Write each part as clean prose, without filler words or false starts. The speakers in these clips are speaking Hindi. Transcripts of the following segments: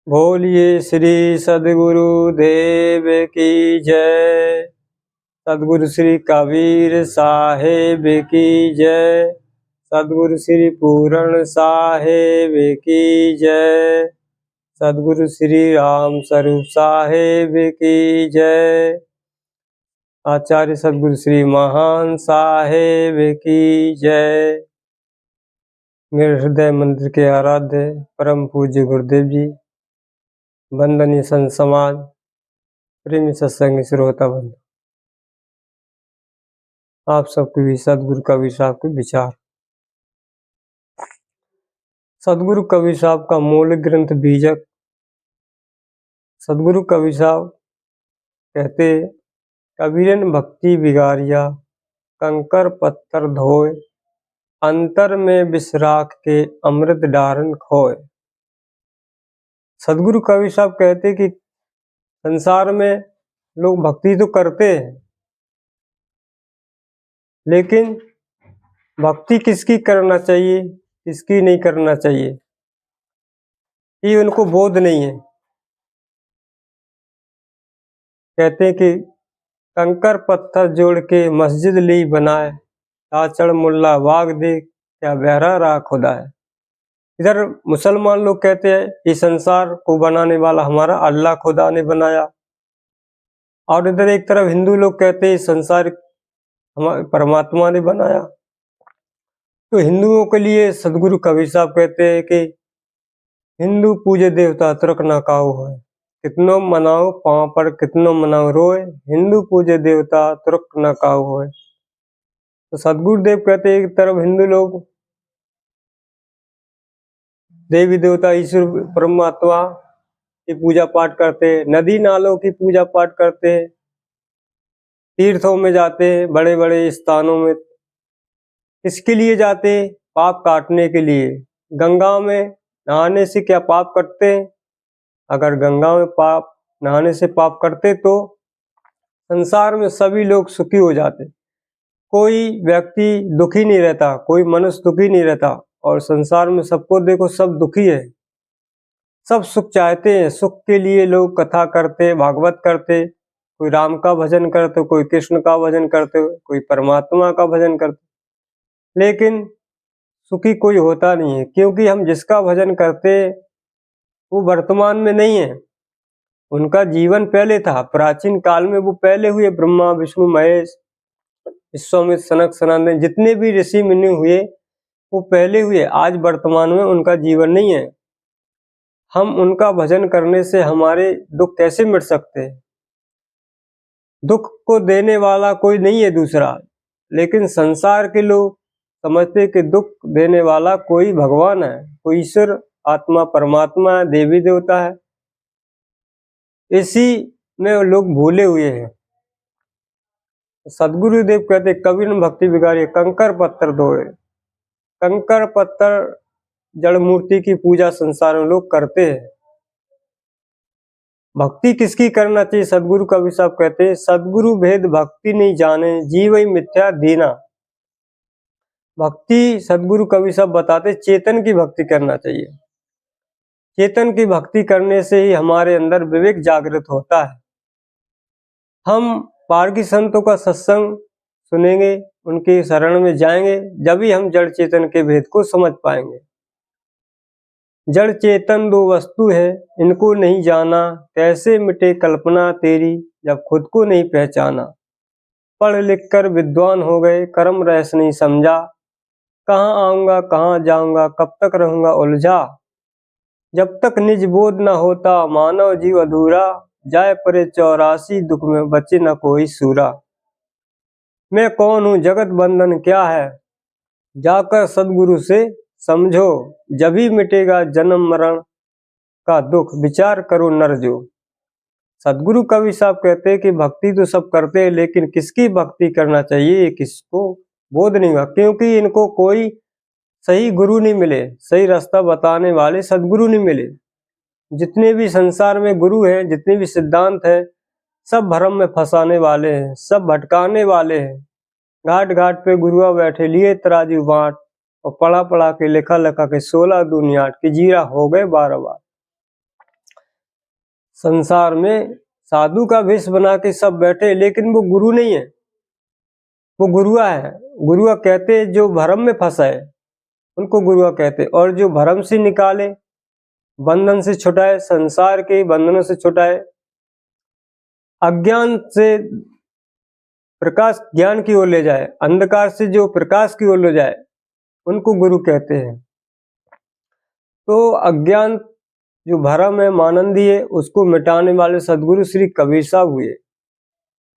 बोलिए श्री सद्गुरु देव की जय। सद्गुरु श्री कबीर साहेब की जय। सद्गुरु श्री पूरण साहेब की जय। सद्गुरु श्री राम स्वरूप साहेब की जय। आचार्य सद्गुरु श्री महान साहेब की जय। मेरे हृदय मंदिर के आराध्य परम पूज्य गुरुदेव जी, वंदनीय संत समाज, प्रेमी सत्संग श्रोता बंधु, आप सबके भी सदगुरु कबीर साहब के विचार। सदगुरु कबीर साहब का मूल ग्रंथ बीजक। सदगुरु कबीर साहब कहते, कबीरन भक्ति बिगारिया, कंकर पत्थर धोए, अंतर में विश्राख के अमृत डारन खोए। सदगुरु कबीर साहब कहते कि संसार में लोग भक्ति तो करते हैं, लेकिन भक्ति किसकी करना चाहिए, किसकी नहीं करना चाहिए, ये उनको बोध नहीं है। कहते हैं कि कंकर पत्थर जोड़ के मस्जिद ली बनाए, ताचड़ मुल्ला वाग दे क्या बहरा रहा खुदा है। इधर मुसलमान लोग कहते हैं कि संसार को बनाने वाला हमारा अल्लाह खुदा ने बनाया, और इधर एक तरफ हिंदू लोग कहते हैं संसार हमारे परमात्मा ने बनाया। तो हिंदुओं के लिए सदगुरु कबीर साहब कहते हैं कि हिंदू पूजे देवता तुरक ना काऊ है, कितनो मनाओ पाँव पर कितनो मनाओ रोए, हिंदू पूजे देवता तुरक ना काऊ है। तो सदगुरुदेव कहते हैं एक तरफ हिंदू लोग देवी देवता ईश्वर परमात्मा की पूजा पाठ करते हैं, नदी नालों की पूजा पाठ करते हैं, तीर्थों में जाते हैं, बड़े बड़े स्थानों में इसके लिए जाते हैं, पाप काटने के लिए। गंगा में नहाने से क्या पाप कटते हैं? अगर गंगा में पाप नहाने से पाप करते तो संसार में सभी लोग सुखी हो जाते, कोई व्यक्ति दुखी नहीं रहता, कोई मनुष्य दुखी नहीं रहता। और संसार में सबको देखो, सब दुखी है, सब सुख चाहते हैं। सुख के लिए लोग कथा करते, भागवत करते, कोई राम का भजन करते, कोई कृष्ण का भजन करते, कोई परमात्मा का भजन करते, लेकिन सुखी कोई होता नहीं है, क्योंकि हम जिसका भजन करते वो वर्तमान में नहीं है। उनका जीवन पहले था, प्राचीन काल में वो पहले हुए, ब्रह्मा विष्णु महेश विश्वामित्र सनक सनंदन जितने भी ऋषि मुनि हुए वो पहले हुए, आज वर्तमान में उनका जीवन नहीं है। हम उनका भजन करने से हमारे दुख कैसे मिट सकते हैं? दुख को देने वाला कोई नहीं है दूसरा, लेकिन संसार के लोग समझते कि दुख देने वाला कोई भगवान है, कोई ईश्वर आत्मा परमात्मा है, देवी देवता है। इसी में लोग भूले हुए हैं। सदगुरुदेव कहते कबीर भक्ति बिगाड़ी कंकर पत्थर धोए। कंकर पत्थर जड़ मूर्ति की पूजा संसार में लोग करते हैं। भक्ति किसकी करना चाहिए? सदगुरु कबीर साहब कहते हैं, सदगुरु भेद भक्ति नहीं जाने, जीव ही मिथ्या दीना। भक्ति सदगुरु कबीर साहब बताते चेतन की भक्ति करना चाहिए। चेतन की भक्ति करने से ही हमारे अंदर विवेक जागृत होता है। हम पारगी संतों का सत्संग सुनेंगे, उनके शरण में जाएंगे, जब ही हम जड़ चेतन के भेद को समझ पाएंगे। जड़ चेतन दो वस्तु है, इनको नहीं जाना, कैसे मिटे कल्पना तेरी, जब खुद को नहीं पहचाना। पढ़ लिख कर विद्वान हो गए, कर्म रहस्य नहीं समझा, कहाँ आऊंगा कहाँ जाऊंगा, कब तक रहूंगा उलझा। जब तक निज बोध न होता, मानव जीव अधूरा, जाए परे 84 दुख में बचे न कोई सूरा। मैं कौन हूँ जगत बंधन क्या है, जाकर सदगुरु से समझो, जभी मिटेगा जन्म मरण का दुख, विचार करो नर जो। सदगुरु कबीर साहब कहते हैं कि भक्ति तो सब करते हैं, लेकिन किसकी भक्ति करना चाहिए ये किसको बोध नहीं हुआ, क्योंकि इनको कोई सही गुरु नहीं मिले, सही रास्ता बताने वाले सदगुरु नहीं मिले। जितने भी संसार में गुरु हैं, जितने भी सिद्धांत हैं, सब भ्रम में फंसाने वाले हैं, सब भटकाने वाले हैं। घाट घाट पे गुरुआ बैठे, लिए तराजू बांट, और पढ़ा पढ़ा के लिखा लिखा के 16 दूनी 8 की जीरा हो गए 12 बार। संसार में साधु का वेश बना के सब बैठे, लेकिन वो गुरु नहीं है, वो गुरुआ है। गुरुआ कहते जो भरम में फंसा है उनको गुरुआ कहते, और जो भरम से निकाले, बंधन से छुटाए, संसार के बंधनों से छुटाए, अज्ञान से प्रकाश ज्ञान की ओर ले जाए, अंधकार से जो प्रकाश की ओर ले जाए, उनको गुरु कहते हैं। तो अज्ञान जो भरम है, मानंदी है, उसको मिटाने वाले सदगुरु श्री कबीर साहब हुए,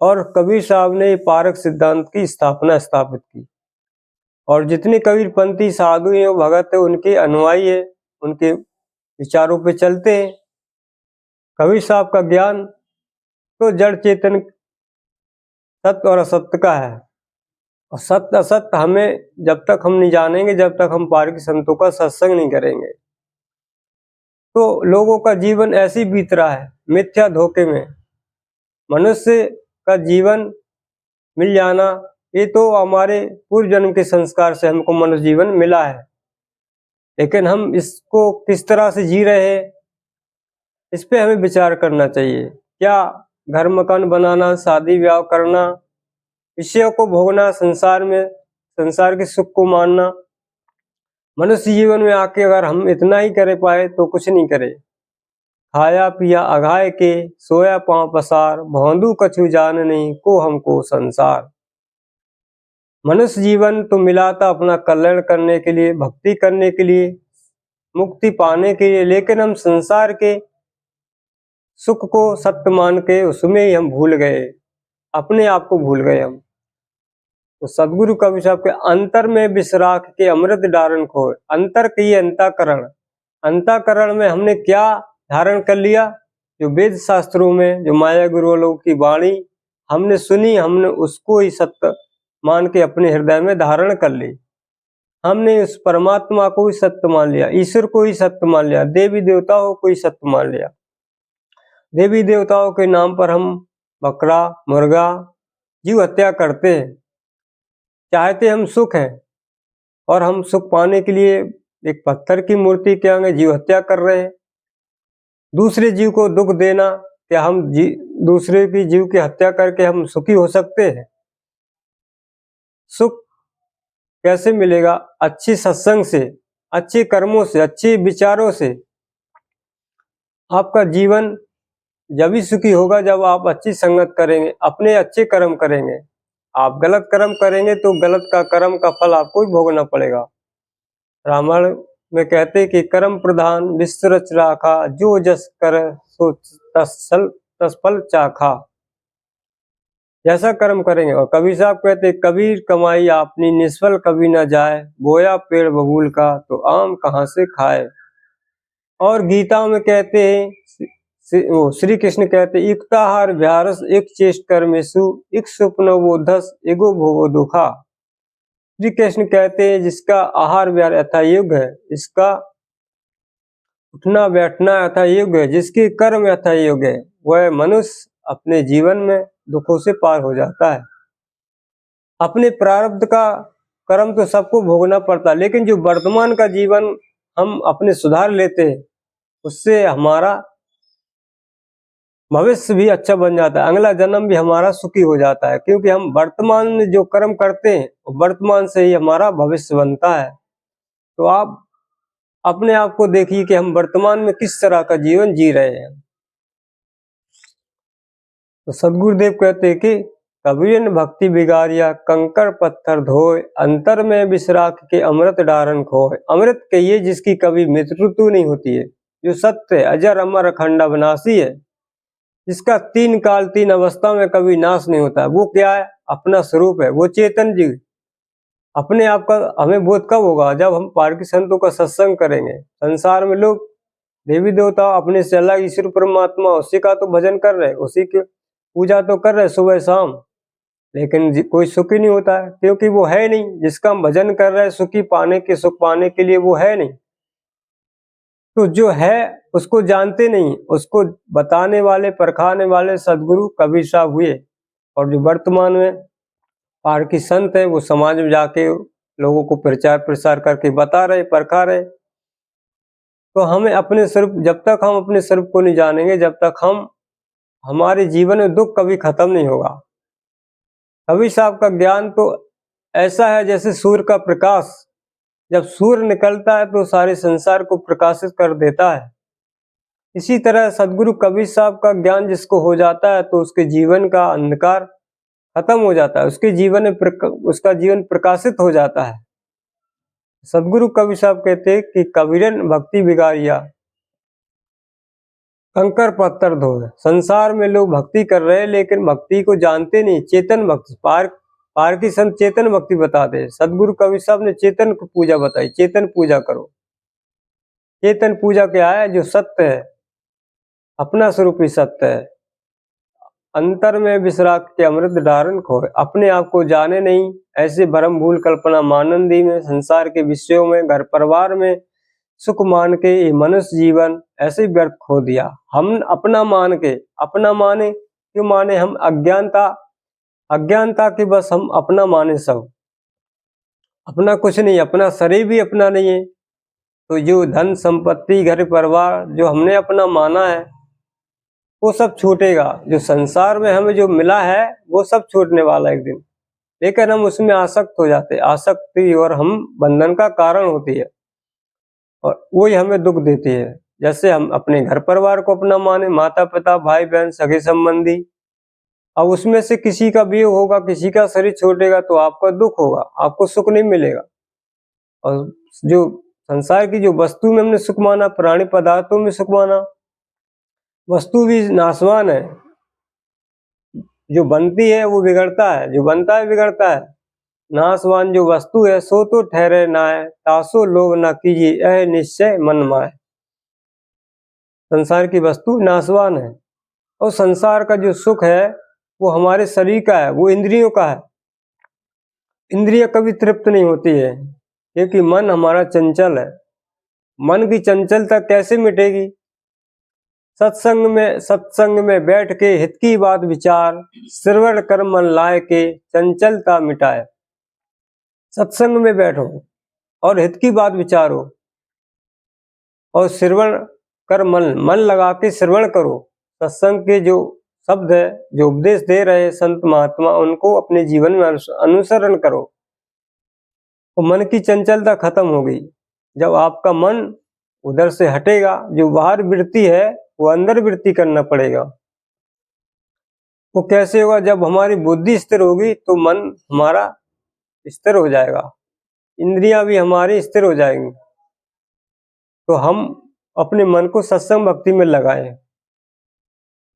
और कबीर साहब ने पारक सिद्धांत की स्थापित की। और जितने कबीरपंथी साधु हैं, भगत है, उनके अनुयायी है, उनके विचारों पे चलते हैं। कबीर साहब का ज्ञान तो जड़ चेतन सत्य और असत्य का है, और सत्य असत्य हमें जब तक हम नहीं जानेंगे, जब तक हम पारकी संतों का सत्संग नहीं करेंगे। तो लोगों का जीवन ऐसे बीत रहा है मिथ्या धोखे में। मनुष्य का जीवन मिल जाना, ये तो हमारे पूर्व जन्म के संस्कार से हमको मनुष्य जीवन मिला है, लेकिन हम इसको किस तरह से जी रहे हैं, इस पे हमें विचार करना चाहिए। क्या घर मकान बनाना, शादी ब्याह करना, विषयों को भोगना, संसार में संसार के सुख को मानना, मनुष्य जीवन में आके अगर हम इतना ही कर पाए तो कुछ नहीं करे। खाया पिया अघाय के, सोया पांव पसार, भौंदू कछु जान नहीं, को हमको संसार। मनुष्य जीवन तो मिला था अपना कल्याण करने के लिए, भक्ति करने के लिए, मुक्ति पाने के लिए, लेकिन हम संसार के सुख को सत्य मान के उसमें ही हम भूल गए, अपने आप को भूल गए हम। तो सदगुरु कबीर साहब के अंतर में विश्राख के अमृत डारण खोए, अंतर की अंतःकरण, अंतःकरण में हमने क्या धारण कर लिया, जो वेद शास्त्रों में जो माया गुरुओं की वाणी हमने सुनी, हमने उसको ही सत्य मान के अपने हृदय में धारण कर ली। हमने उस परमात्मा को ही सत्य मान लिया, ईश्वर को ही सत्य मान लिया, देवी देवताओं को ही सत्य मान लिया। देवी देवताओं के नाम पर हम बकरा मुर्गा जीव हत्या करते हैं, चाहते हम सुख है, और हम सुख पाने के लिए एक पत्थर की मूर्ति के आगे जीव हत्या कर रहे हैं। दूसरे जीव को दुख देना, क्या हम दूसरे की जीव की हत्या करके हम सुखी हो सकते हैं? सुख कैसे मिलेगा? अच्छी सत्संग से, अच्छे कर्मों से, अच्छे विचारों से। आपका जीवन जब ही सुखी होगा जब आप अच्छी संगत करेंगे, अपने अच्छे कर्म करेंगे। आप गलत कर्म करेंगे तो गलत का कर्म का फल आपको ही भोगना पड़ेगा। रामायण में कहते कि कर्म प्रधान विश्व रच राखा, जो जस कर सो तस फल चाखा। जैसा कर्म करेंगे। और कबीर साहब कहते कबीर कमाई आपनी निष्फल कभी न जाए, बोया पेड़ बबूल का तो आम कहाँ से खाए। और गीता में कहते हैं, श्री कृष्ण कहते युक्ताहार व्यारस एक चेष्ट कर्मेषु, एक स्वप्न वो धस एगो भोगो दुखा। श्री कृष्ण कहते हैं जिसका आहार विहार यथा योग्य है, इसका उठना बैठना यथा योग्य है, जिसके कर्म यथा योग्य है, वह मनुष्य अपने जीवन में दुखों से पार हो जाता है। अपने प्रारब्ध का कर्म तो सबको भोगना पड़ता, लेकिन जो वर्तमान का जीवन हम अपने सुधार लेते हैं, उससे हमारा भविष्य भी अच्छा बन जाता है, अगला जन्म भी हमारा सुखी हो जाता है, क्योंकि हम वर्तमान में जो कर्म करते हैं वर्तमान से ही हमारा भविष्य बनता है। तो आप अपने आप को देखिए कि हम वर्तमान में किस तरह का जीवन जी रहे हैं। तो सदगुरुदेव कहते हैं कि कबीर भक्ति बिगारिया, कंकर पत्थर धोए, अंतर में विश्राख के अमृत डारण खोए। अमृत कहिए जिसकी कभी मृत्यु नहीं होती है, जो सत्य है, अजर अमर अखंड अविनाशी है, जिसका तीन काल तीन अवस्था में कभी नाश नहीं होता है। वो क्या है? अपना स्वरूप है, वो चेतन जीव। अपने आप का हमें बोध कब होगा? जब हम पारकी संतों का सत्संग करेंगे। संसार में लोग देवी देवता अपने से अलग ईश्वर परमात्मा उसी का तो भजन कर रहे, उसी की पूजा तो कर रहे सुबह शाम, लेकिन कोई सुखी नहीं होता है, क्योंकि वो है नहीं। जिसका हम भजन कर रहे हैं सुखी पाने के, सुख पाने के लिए, वो है नहीं। तो जो है उसको जानते नहीं, उसको बताने वाले परखाने वाले सदगुरु कबीर साहब हुए। और जो वर्तमान में पारकी संत है, वो समाज में जाके लोगों को प्रचार प्रसार करके बता रहे, परखा रहे। तो हमें अपने स्वरूप, जब तक हम अपने स्वरूप को नहीं जानेंगे, जब तक हमारे जीवन में दुख कभी खत्म नहीं होगा। कबीर साहब का ज्ञान तो ऐसा है जैसे सूर्य का प्रकाश, जब सूर्य निकलता है तो सारे संसार को प्रकाशित कर देता है। इसी तरह सदगुरु कबीर साहब का ज्ञान जिसको हो जाता है तो उसके जीवन का अंधकार खत्म हो जाता है, उसके जीवन में उसका जीवन प्रकाशित हो जाता है। सदगुरु कबीर साहब कहते हैं कि कबीरन भक्ति बिगाड़िया कंकर पत्थर धोए। संसार में लोग भक्ति कर रहे हैं लेकिन भक्ति को जानते नहीं। चेतन भक्ति, पार की संत चेतन भक्ति बताते हैं। सदगुरु कबीर साहब ने चेतन की पूजा बताई, चेतन पूजा करो। चेतन पूजा क्या है? जो सत्य है, अपना स्वरूप ही सत्य है। अंतर में विश्राक के अमृत धारण खोए। अपने आप को जाने नहीं, ऐसे भरम भूल कल्पना मानंदी में, संसार के विषयों में, घर परिवार में सुख मान के ये मनुष्य जीवन ऐसे व्यर्थ खो दिया। हम अपना मान के, अपना माने क्यों माने? हम अज्ञानता के बस हम अपना माने सब, अपना कुछ नहीं, अपना शरीर भी अपना नहीं है। तो जो धन संपत्ति घर परिवार जो हमने अपना माना है वो सब छूटेगा। जो संसार में हमें जो मिला है वो सब छूटने वाला एक दिन, लेकिन हम उसमें आसक्त हो जाते। आसक्ति और हम बंधन का कारण होती है और वही हमें दुख देती है। जैसे हम अपने घर परिवार को अपना माने, माता पिता भाई बहन सगे संबंधी, अब उसमें से किसी का वियोग होगा, किसी का शरीर छूटेगा तो आपका दुख होगा, आपको सुख नहीं मिलेगा। और जो संसार की जो वस्तु में हमने सुख माना, प्राणी पदार्थों में सुख माना, वस्तु भी नाशवान है। जो बनती है वो बिगड़ता है, जो बनता है बिगड़ता है। नाशवान जो वस्तु है सो तो ठहरे नाय, तासो लोभ न कीजिए यह निश्चय मन माय। संसार की वस्तु नाशवान है और संसार का जो सुख है वो हमारे शरीर का है, वो इंद्रियों का है। इंद्रिय कभी तृप्त नहीं होती है क्योंकि मन हमारा चंचल है। मन की चंचलता कैसे मिटेगी? सत्संग में बैठ के हित की बात विचार, श्रवण कर मन लाए के चंचलता मिटाए। सत्संग में बैठो और हित की बात विचारो और श्रवण कर, मन लगा के श्रवण करो। सत्संग के जो शब्द है, जो उपदेश दे रहे संत महात्मा, उनको अपने जीवन में अनुसरण करो। और मन की चंचलता खत्म होगी। जब आपका मन उधर से हटेगा, जो बाहर वृत्ति है वो अंदर वृत्ति करना पड़ेगा। वो कैसे होगा? जब हमारी बुद्धि स्थिर होगी तो मन हमारा स्थिर हो जाएगा, इंद्रियां भी हमारी स्थिर हो जाएंगी। तो हम अपने मन को सत्संग भक्ति में लगाएं।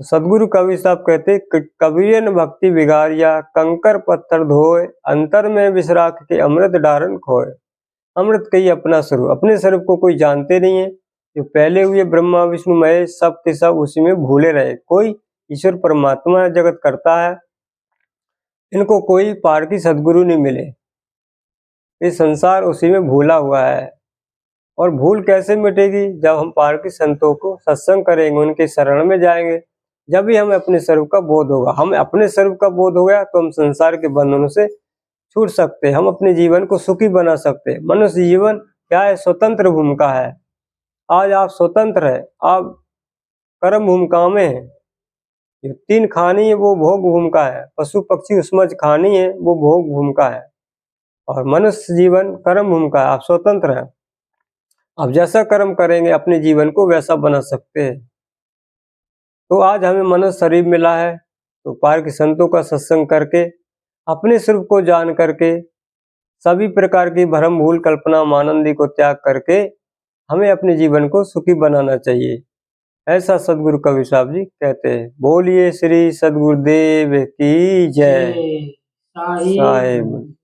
तो सदगुरु कबीर साहब कहते, कबीरन भक्ति बिगाड़िया कंकर पत्थर धोए, अंतर में विश्राक के अमृत धारण खोए। अमृत कही अपना स्वरूप, अपने स्वरूप को कोई जानते नहीं है। जो पहले हुए ब्रह्मा विष्णु महेश सब के सब उसी में भूले रहे। कोई ईश्वर परमात्मा जगत करता है, इनको कोई पार की सदगुरु नहीं मिले। ये संसार उसी में भूला हुआ है। और भूल कैसे मिटेगी? जब हम पार की संतों को सत्संग करेंगे, उनके शरण में जाएंगे, जब भी हमें अपने स्वरूप का बोध होगा। हमें अपने स्वरूप का बोध हो गया तो हम संसार के बंधनों से छूट सकते, हम अपने जीवन को सुखी बना सकते। मनुष्य जीवन क्या है? स्वतंत्र भूमिका है। आज आप स्वतंत्र है, आप कर्म भूमिका में है। जो तीन खानी है वो भोग भूमिका है, पशु पक्षी उसमें खानी है वो भोग भूमिका है, और मनुष्य जीवन कर्म भूमिका है। आप स्वतंत्र हैं, आप जैसा कर्म करेंगे अपने जीवन को वैसा बना सकते हैं। तो आज हमें मनुष्य शरीर मिला है तो पार के संतों का सत्संग करके, अपने स्वरूप को जान करके, सभी प्रकार की भ्रम भूल कल्पना मानंदी को त्याग करके हमें अपने जीवन को सुखी बनाना चाहिए। ऐसा सदगुरु कबीर साहब जी कहते हैं। बोलिए श्री सदगुरुदेव की जय। साहिब।